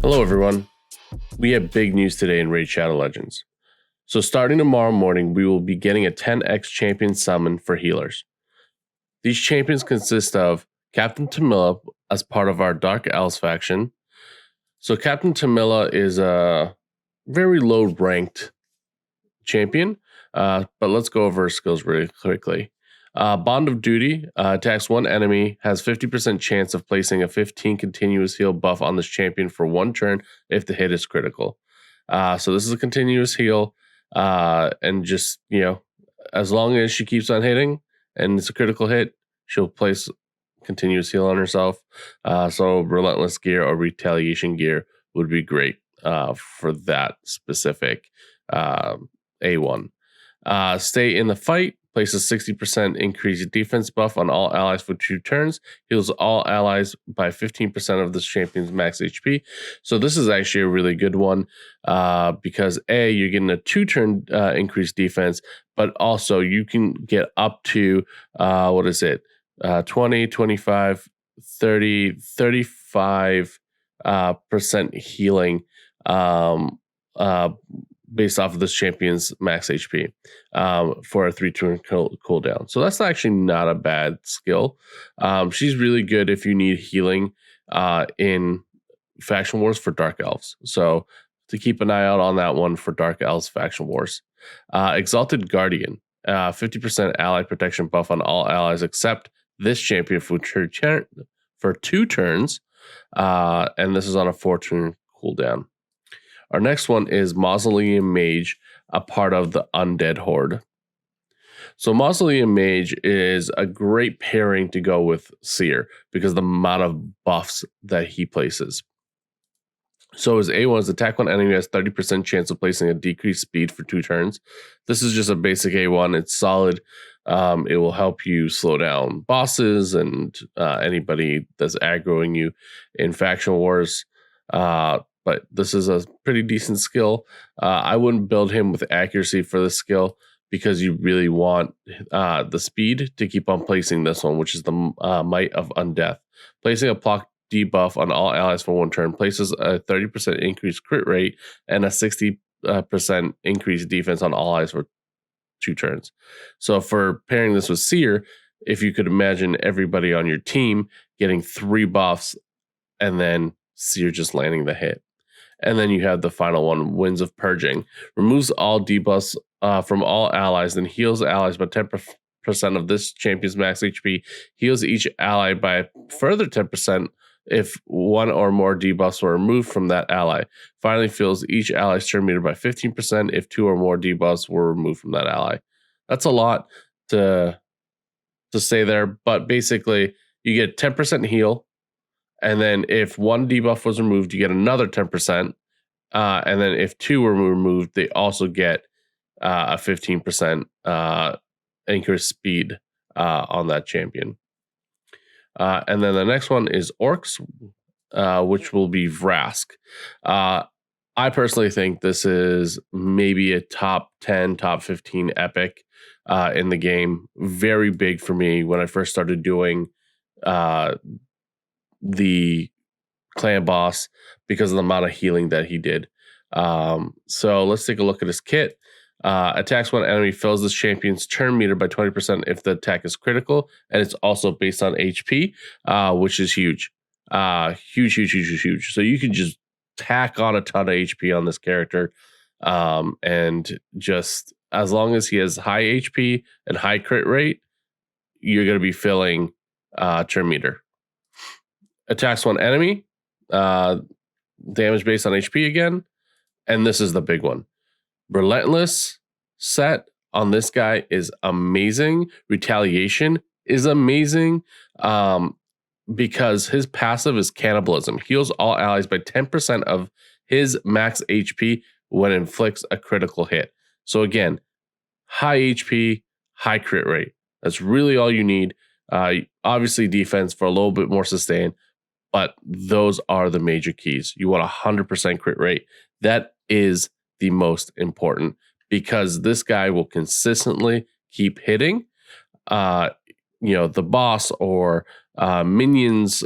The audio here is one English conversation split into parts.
Hello everyone. We have big news today in Raid Shadow Legends. So starting tomorrow morning, we will be getting a 10x champion summon for healers. These champions consist of Captain Tamila as part of our Dark Elves faction. So Captain Tamila is a very low ranked champion, but let's go over her skills really quickly. Bond of Duty attacks one enemy, has 50% chance of placing a 15 continuous heal buff on this champion for one turn if the hit is critical. So this is a continuous heal, and just, as long as she keeps on hitting and it's a critical hit, she'll place continuous heal on herself. So Relentless Gear or Retaliation Gear would be great for that specific A1. Stay in the fight. Places 60% increased defense buff on all allies for 2 turns. Heals all allies by 15% of this champion's max HP. So this is actually a really good one because A, you're getting a 2-turn increased defense, but also you can get up to, 20, 25, 30, 35% healing based off of this champion's max HP for a 3-turn cooldown. So that's actually not a bad skill. She's really good if you need healing in Faction Wars for Dark Elves. So to keep an eye out on that one for Dark Elves Faction Wars. Exalted Guardian, 50% ally protection buff on all allies except this champion for 2 turns. And this is on a 4-turn cooldown. Our next one is Mausoleum Mage, a part of the Undead Horde. So Mausoleum Mage is a great pairing to go with Seer because of the amount of buffs that he places. So his A1's attack one enemy has 30% chance of placing a decreased speed for 2 turns. This is just a basic A1. It's solid. It will help you slow down bosses and anybody that's aggroing you in Faction Wars. But this is a pretty decent skill. I wouldn't build him with accuracy for this skill because you really want the speed to keep on placing this one, which is the Might of Undeath. Placing a block debuff on all allies for 1 turn places a 30% increased crit rate and a 60% increased defense on all allies for 2 turns. So for pairing this with Seer, if you could imagine everybody on your team getting 3 buffs and then Seer just landing the hit. And then you have the final one, Winds of Purging. Removes all debuffs from all allies and heals allies by 10% of this champion's max HP. Heals each ally by a further 10% if 1 or more debuffs were removed from that ally. Finally, fills each ally's turn meter by 15% if 2 or more debuffs were removed from that ally. That's a lot to say there, but basically you get 10% heal. And then if 1 debuff was removed, you get another 10%. And then if 2 were removed, they also get a 15% increased speed on that champion. And then the next one is Orcs, which will be Vrask. I personally think this is maybe a top 10, top 15 epic in the game. Very big for me when I first started doing the clan boss because of the amount of healing that he did. So let's take a look at his kit. Attacks one enemy, fills this champion's turn meter by 20% if the attack is critical, and it's also based on HP, which is huge. Huge. So you can just tack on a ton of HP on this character, and just as long as he has high HP and high crit rate, you're going to be filling turn meter. Attacks one enemy, damage based on HP again, and this is the big one. Relentless set on this guy is amazing. Retaliation is amazing because his passive is cannibalism. Heals all allies by 10% of his max HP when inflicts a critical hit. So again, high HP, high crit rate. That's really all you need. Obviously defense for a little bit more sustain, but those are the major keys. You want 100% crit rate. That is the most important because this guy will consistently keep hitting the boss or minions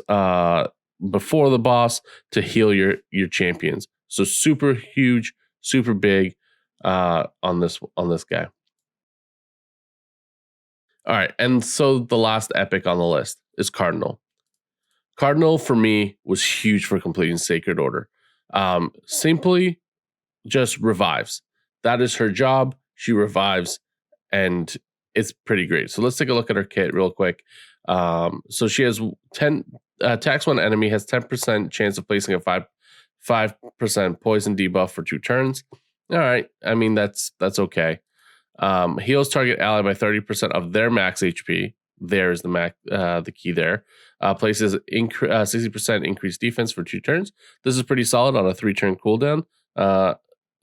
before the boss to heal your champions. So super huge, super big on this guy. All right, and so the last epic on the list is Cardinal. Cardinal for me was huge for completing Sacred Order. Simply just revives. That is her job. She revives, and it's pretty great. So let's take a look at her kit real quick. So she has 10 attacks one enemy, has 10% chance of placing a 5% poison debuff for 2 turns. All right, I mean that's okay. Heals target ally by 30% of their max HP. There's the key there. Places 60% increased defense for 2 turns. This is pretty solid on a 3-turn cooldown.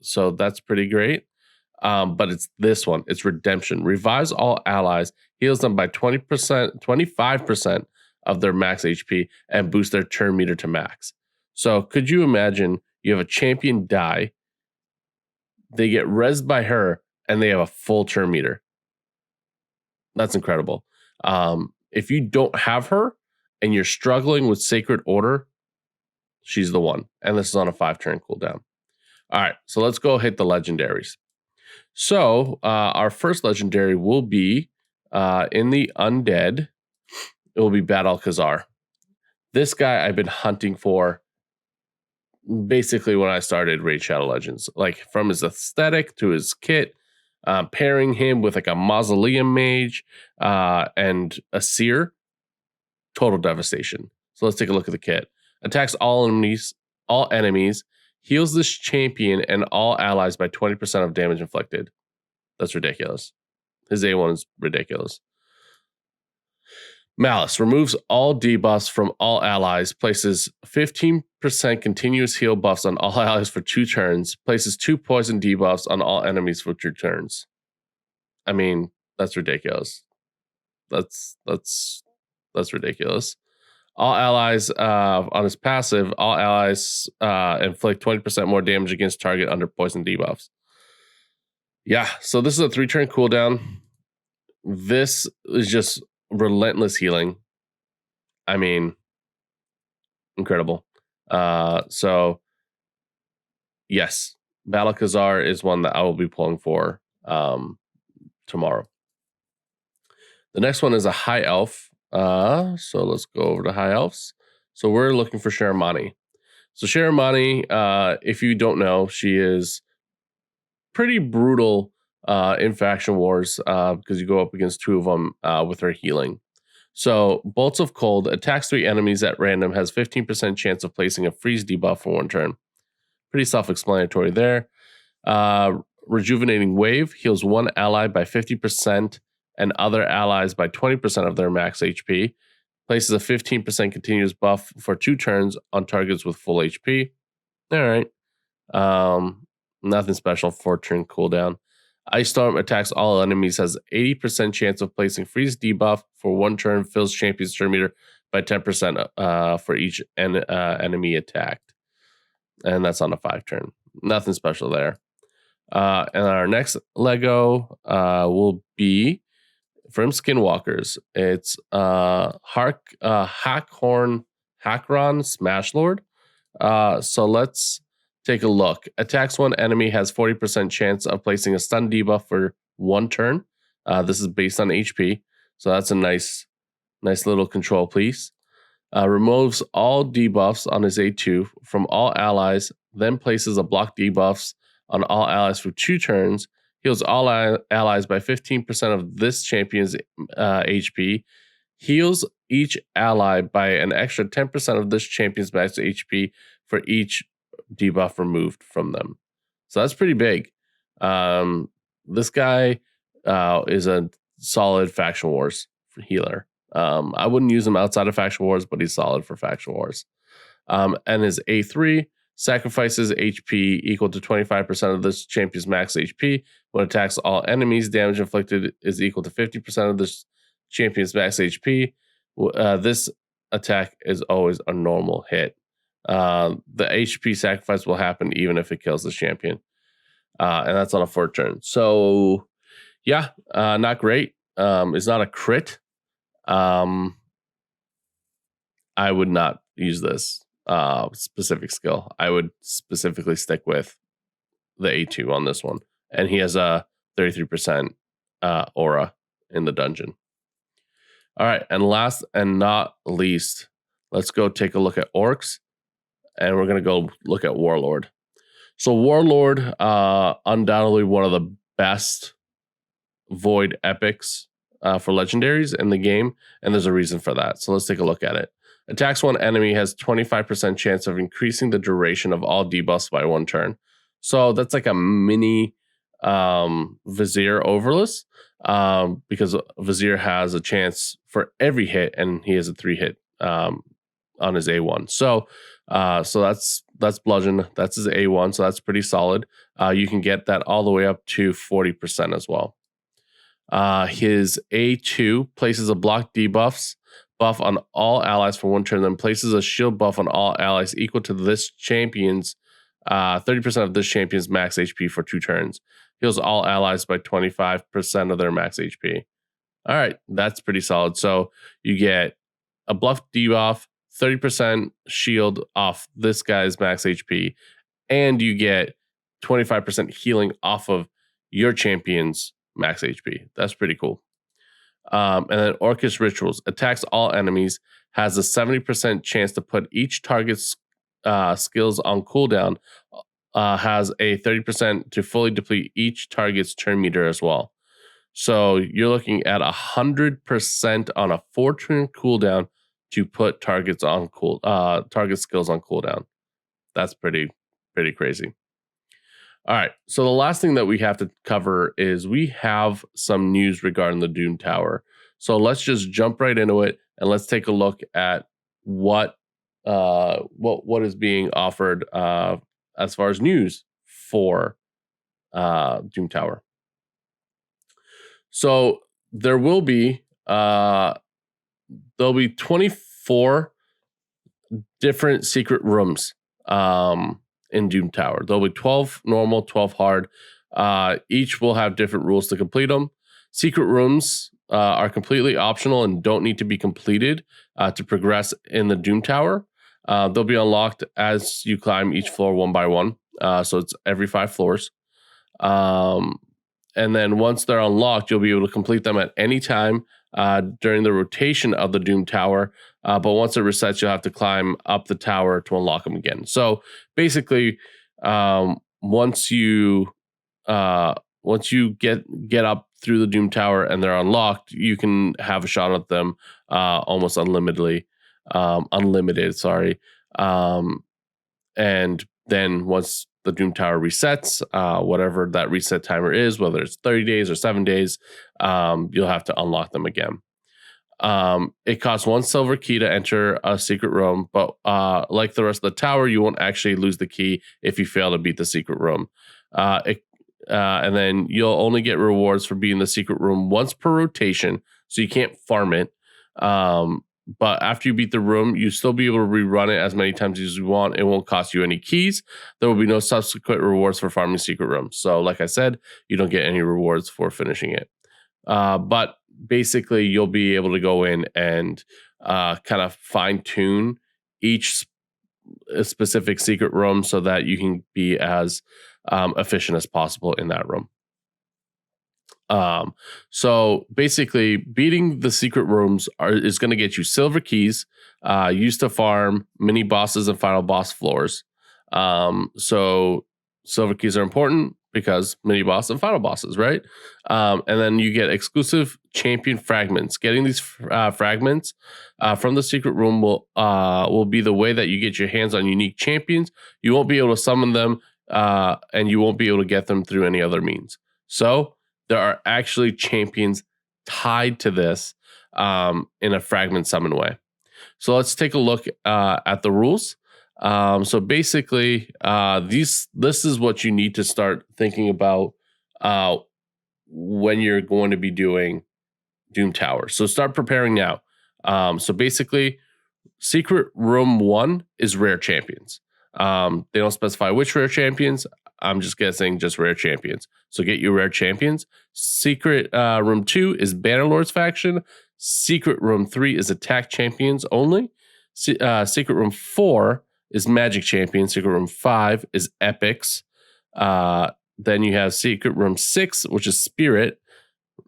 So that's pretty great. But it's this one. It's Redemption. Revives all allies, heals them by 20%, 25% of their max HP, and boosts their turn meter to max. So could you imagine you have a champion die, they get rezzed by her, and they have a full turn meter? That's incredible. If you don't have her and you're struggling with Sacred Order, she's the one. And this is on a 5-turn cooldown. All right, so let's go hit the legendaries. So our first legendary will be in the Undead. It will be Battlecazar. This guy I've been hunting for basically when I started Raid Shadow Legends. Like from his aesthetic to his kit, pairing him with like a Mausoleum Mage and a Seer. Total devastation. So let's take a look at the kit. Attacks all enemies, heals this champion and all allies by 20% of damage inflicted. That's ridiculous. His A1 is ridiculous. Malice removes all debuffs from all allies, places 15% continuous heal buffs on all allies for 2 turns, places 2 poison debuffs on all enemies for 2 turns. I mean, that's ridiculous. That's ridiculous. All allies on his passive, all allies inflict 20% more damage against target under poison debuffs. Yeah, so this is a 3-turn cooldown. This is just relentless healing. I mean, incredible. So yes, Battlecazar is one that I will be pulling for tomorrow. The next one is a high elf. So let's go over to high elves. So we're looking for Sharamani. So Sharamani, if you don't know, she is pretty brutal in faction wars because you go up against 2 of them with her healing. So Bolts of Cold attacks 3 enemies at random, has 15% chance of placing a freeze debuff for 1 turn. Pretty self-explanatory there. Rejuvenating Wave heals 1 ally by 50% and other allies by 20% of their max HP. Places a 15% continuous buff for 2 turns on targets with full HP. All right. Nothing special. 4-turn cooldown. Ice Storm attacks all enemies, has 80% chance of placing freeze debuff for 1 turn, fills champion's turn meter by 10% for each enemy attacked. And that's on a 5-turn. Nothing special there. And our next Lego will be from Skinwalkers. It's Hakron Smash Lord. So let's take a look. Attacks 1 enemy, has 40% chance of placing a stun debuff for 1 turn. This is based on HP, so that's a nice little control piece. Removes all debuffs on his A2 from all allies, then places a block debuffs on all allies for 2 turns. Heals all allies by 15% of this champion's HP. Heals each ally by an extra 10% of this champion's max HP for each debuff removed from them. So that's pretty big. This guy is a solid faction wars healer. I wouldn't use him outside of faction wars, but he's solid for faction wars. And his A3 sacrifices HP equal to 25% of this champion's max HP. When attacks all enemies, damage inflicted is equal to 50% of this champion's max HP. This attack is always a normal hit. The HP sacrifice will happen even if it kills the champion. And that's on a 4 turn. So yeah, not great. It's not a crit. I would not use this specific skill. I would specifically stick with the A2 on this one. And he has a 33% aura in the dungeon. All right, and last and not least, let's go take a look at orcs, and we're going to go look at Warlord. So Warlord, undoubtedly one of the best void epics for legendaries in the game, and there's a reason for that. So let's take a look at it. Attacks one enemy has 25% chance of increasing the duration of all debuffs by 1 turn. So that's like a mini Vizier overless, because Vizier has a chance for every hit, and he has a 3 hit on his A1. So that's bludgeon. That's his A1. So that's pretty solid. You can get that all the way up to 40% as well. His A2 places a block debuffs buff on all allies for 1 turn, then places a shield buff on all allies equal to this champion's 30% of this champion's max HP for 2 turns. Heals all allies by 25% of their max HP. All right, that's pretty solid. So you get a buff debuff, 30% shield off this guy's max HP, and you get 25% healing off of your champion's max HP. That's pretty cool. And then Orcish Rituals attacks all enemies, has a 70% chance to put each target's skills on cooldown, has a 30% to fully deplete each target's turn meter as well. So you're looking at 100% on a 4-turn cooldown to put targets on target skills on cooldown. That's pretty crazy. All right, so the last thing that we have to cover is we have some news regarding the Dune Tower. So let's just jump right into it, and let's take a look at what is being offered as far as news for Dune Tower. So there will be 24 different secret rooms in Dune Tower. There'll be 12 normal, 12 hard. Each will have different rules to complete them. Secret rooms are completely optional and don't need to be completed to progress in the Dune Tower. They'll be unlocked as you climb each floor 1 by 1. So it's every 5 floors. And then once they're unlocked, you'll be able to complete them at any time during the rotation of the Dune Tower. But once it resets, you'll have to climb up the tower to unlock them again. So basically, once you get up through the Dune Tower and they're unlocked, you can have a shot at them almost unlimited. And then once the Dune Tower resets, whatever that reset timer is, whether it's 30 days or 7 days, you'll have to unlock them again. It costs 1 silver key to enter a secret room, but like the rest of the tower, you won't actually lose the key if you fail to beat the secret room. And then you'll only get rewards for being in the secret room once per rotation, so you can't farm it. But after you beat the room, you still be able to rerun it as many times as you want. It won't cost you any keys. There will be no subsequent rewards for farming secret rooms. So like I said, you don't get any rewards for finishing it. But basically, you'll be able to go in and kind of fine tune each specific secret room so that you can be as efficient as possible in that room. So basically, beating the secret rooms is going to get you silver keys used to farm mini bosses and final boss floors. So silver keys are important because mini boss and final bosses, right? And then you get exclusive champion fragments. Getting these fragments from the secret room will be the way that you get your hands on unique champions. You won't be able to summon them, and you won't be able to get them through any other means. So there are actually champions tied to this in a fragment summon way. So let's take a look at the rules. So basically, this is what you need to start thinking about when you're going to be doing Dune Tower. So start preparing now. So basically, Secret Room 1 is rare champions. They don't specify which rare champions. I'm just guessing just rare champions. So get your rare champions. Secret Room 2 is Bannerlord's faction. Secret Room 3 is attack champions only. Secret Room 4 is Magic Champions. Secret Room 5 is Epics. Then you have Secret Room 6, which is Spirit.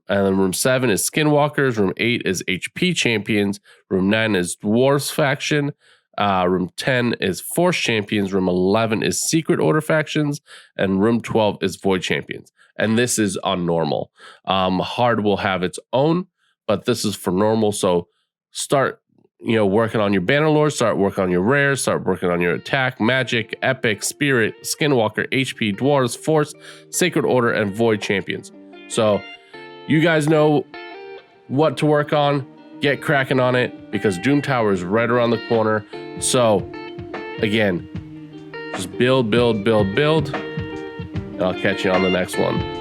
And then Room 7 is Skinwalkers. Room 8 is HP Champions. Room 9 is Dwarves Faction. Room 10 is Force Champions. Room 11 is Secret Order Factions. And Room 12 is Void Champions. And this is on normal. Hard will have its own, but this is for normal. So start working on your Bannerlord, start working on your rares, start working on your attack, magic, epic, spirit, skinwalker, HP, dwarves, force, sacred order, and void champions. So you guys know what to work on. Get cracking on it because Dune Tower is right around the corner. So again, just build, and I'll catch you on the next one.